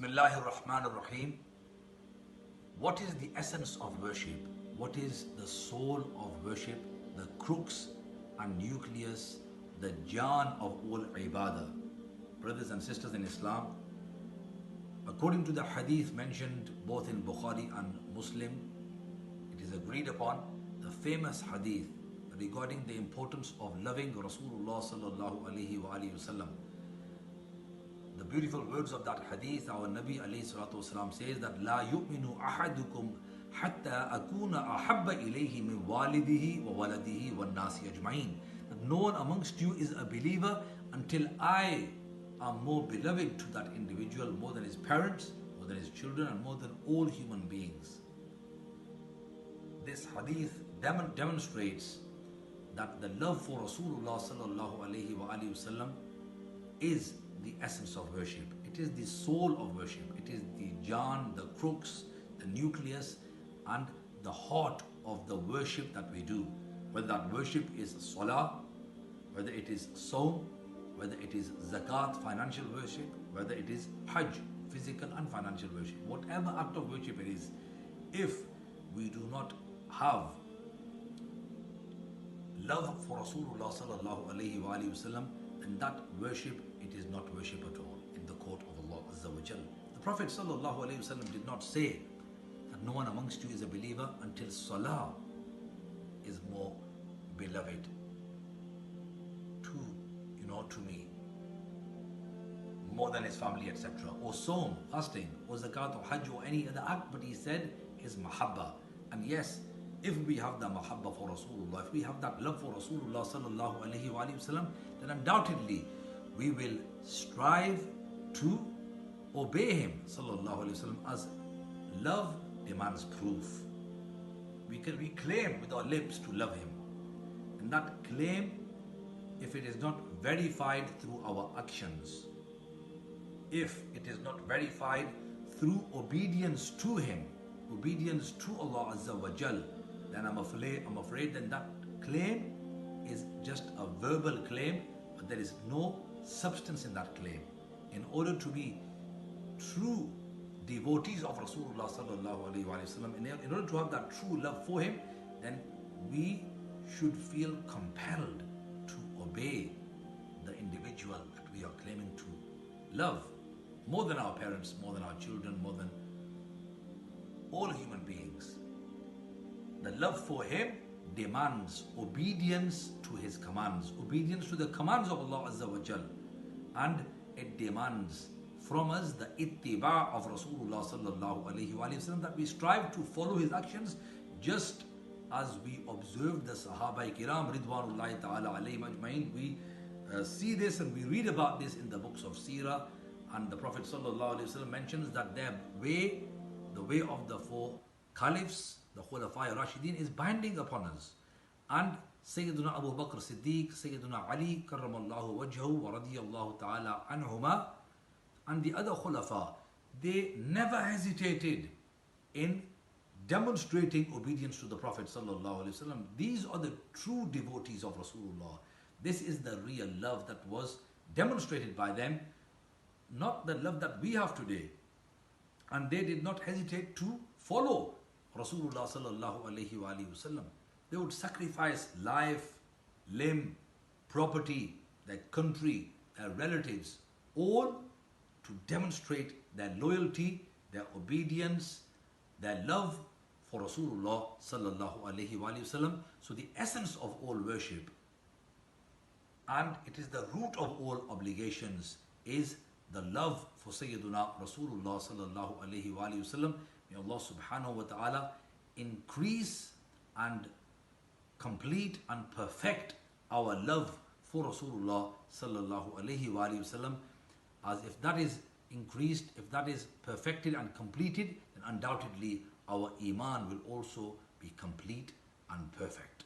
Bismillahir Rahmanir Rahim. What is the essence of worship? What is the soul of worship? The crux and nucleus, the jaan of all ibadah. Brothers and sisters in Islam, according to the hadith mentioned both in Bukhari and Muslim, it is agreed upon, the famous hadith regarding the importance of loving Rasulullah sallallahu alaihi wasallam. The beautiful words of that hadith, our Nabi alayhi salatu wasalam says that لا يؤمن أحدكم حتى أكون أحب إليه من والده وولده والناس أجمعين. That no one amongst you is a believer until I am more beloved to that individual more than his parents, more than his children, and more than all human beings. This hadith demonstrates that the love for Rasulullah sallallahu alayhi wa sallam is the essence of worship. It is the soul of worship. It is the jaan, the crux, the nucleus, and the heart of the worship that we do. Whether that worship is salah, whether it is saum, whether it is zakat, financial worship, whether it is hajj, physical and financial worship. Whatever act of worship it is, if we do not have love for Rasulullah sallallahu alayhi wa sallam, then that worship, it is not worship at all in the court of Allah Azza wa Jal. The Prophet sallallahu alayhi wa sallam did not say that no one amongst you is a believer until salah is more beloved to me, more than his family, etc. Or saum, fasting, or zakat, or hajj, or any other act, but he said his mahabba. And yes, if we have the mahabba for Rasulullah, if we have that love for Rasulullah sallallahu alayhi wa sallam, then undoubtedly we will strive to obey him sallallahu alayhi wa sallam, as love demands proof. We claim with our lips to love him, and that claim, if it is not verified through our actions, if it is not verified through obedience to him, obedience to Allah Azza wa Jal, then I'm afraid then that claim is just a verbal claim, but there is no substance in that claim. In order to be true devotees of Rasulullah sallallahu alaihi wasallam, in order to have that true love for him, then we should feel compelled to obey the individual that we are claiming to love more than our parents, more than our children, more than all human beings. The love for him demands obedience to his commands, obedience to the commands of Allah Azza wa Jal, and it demands from us the ittiba of Rasulullah sallallahu alaihi wasallam, that we strive to follow his actions, just as we observed the Sahaba Kiram Ridwanullahi ta'ala alayhim ajma'in. We see this and we read about this in the books of Seerah, and the Prophet sallallahu alaihi wasallam mentions that their way, the way of the four caliphs, the Khulafai Rashidin, is binding upon us. And Sayyiduna Abu Bakr Siddiq, Sayyiduna Ali karramallahu wajhahu wa radiyallahu ta'ala anhuma, and the other Khulafa, they never hesitated in demonstrating obedience to the Prophet sallallahu alaihi wasallam. These are the true devotees of Rasulullah. This is the real love that was demonstrated by them, not the love that we have today. And they did not hesitate to follow Rasulullah sallallahu alaihi wasallam. They would sacrifice life, limb, property, their country, their relatives, all to demonstrate their loyalty, their obedience, their love for Rasulullah sallallahu alaihi wasallam. So the essence of all worship, and it is the root of all obligations, is the love for Sayyiduna Rasulullah sallallahu alaihi wasallam. May Allah subhanahu wa ta'ala increase and complete and perfect our love for Rasulullah sallallahu alaihi wasallam, as if that is increased, if that is perfected and completed, then undoubtedly our iman will also be complete and perfect.